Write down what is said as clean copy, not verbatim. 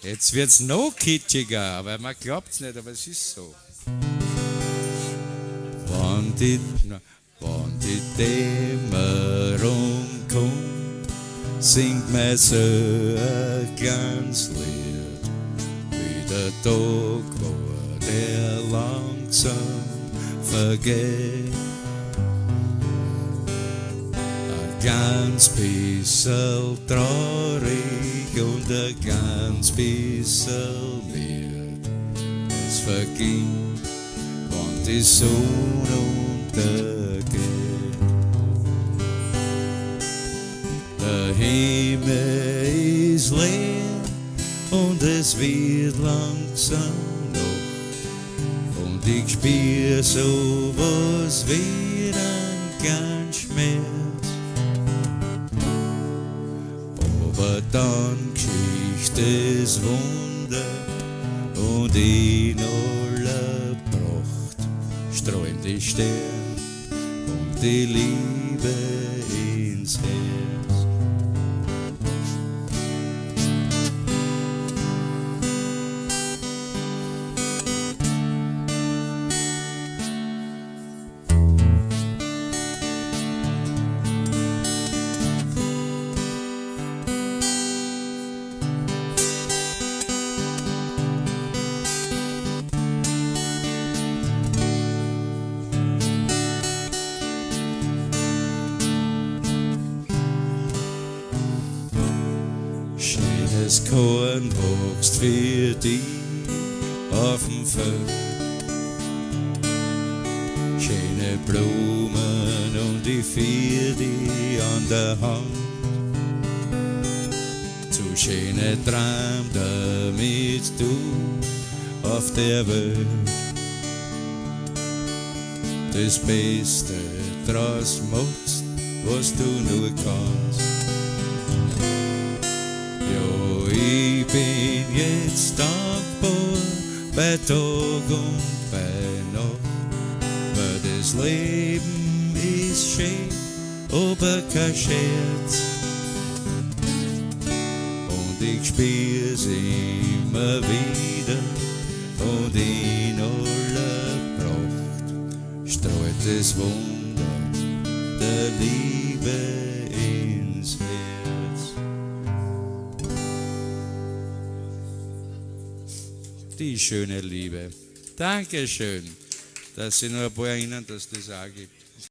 Jetzt wird's noch kitschiger, aber man glaubt's nicht, aber es ist so. Wann die Dämmerung kommt, singt man so ein kleines Lied, wie der Tag, wo der langsam vergeht. Ein ganz bisschen traurig und ein ganz bisschen Lied. Es verging, wann die Sonne untergeht. Der Himmel ist leer und es wird langsam Nacht. Und ich spür so was wie ein kleinen Schmerz. Aber dann geschieht es Wunder und in aller Pracht streuen die Sterne und die Liebe ins Herz. Schönes Korn wächst für dich auf dem Feld. Schöne Blumen und ich führ dich an der Hand. Zu schöne Traum, damit du auf der Welt das Beste draus machst, was du nur kannst. Ich bin jetzt dankbar bei Tag und bei Nacht, weil das Leben ist schön, aber kein Scherz. Und ich spür's immer wieder und in aller Pracht streut es Wunder der Liebe ins Herz. Die schöne Liebe. Dankeschön, dass Sie noch ein paar erinnern, dass das auch gibt.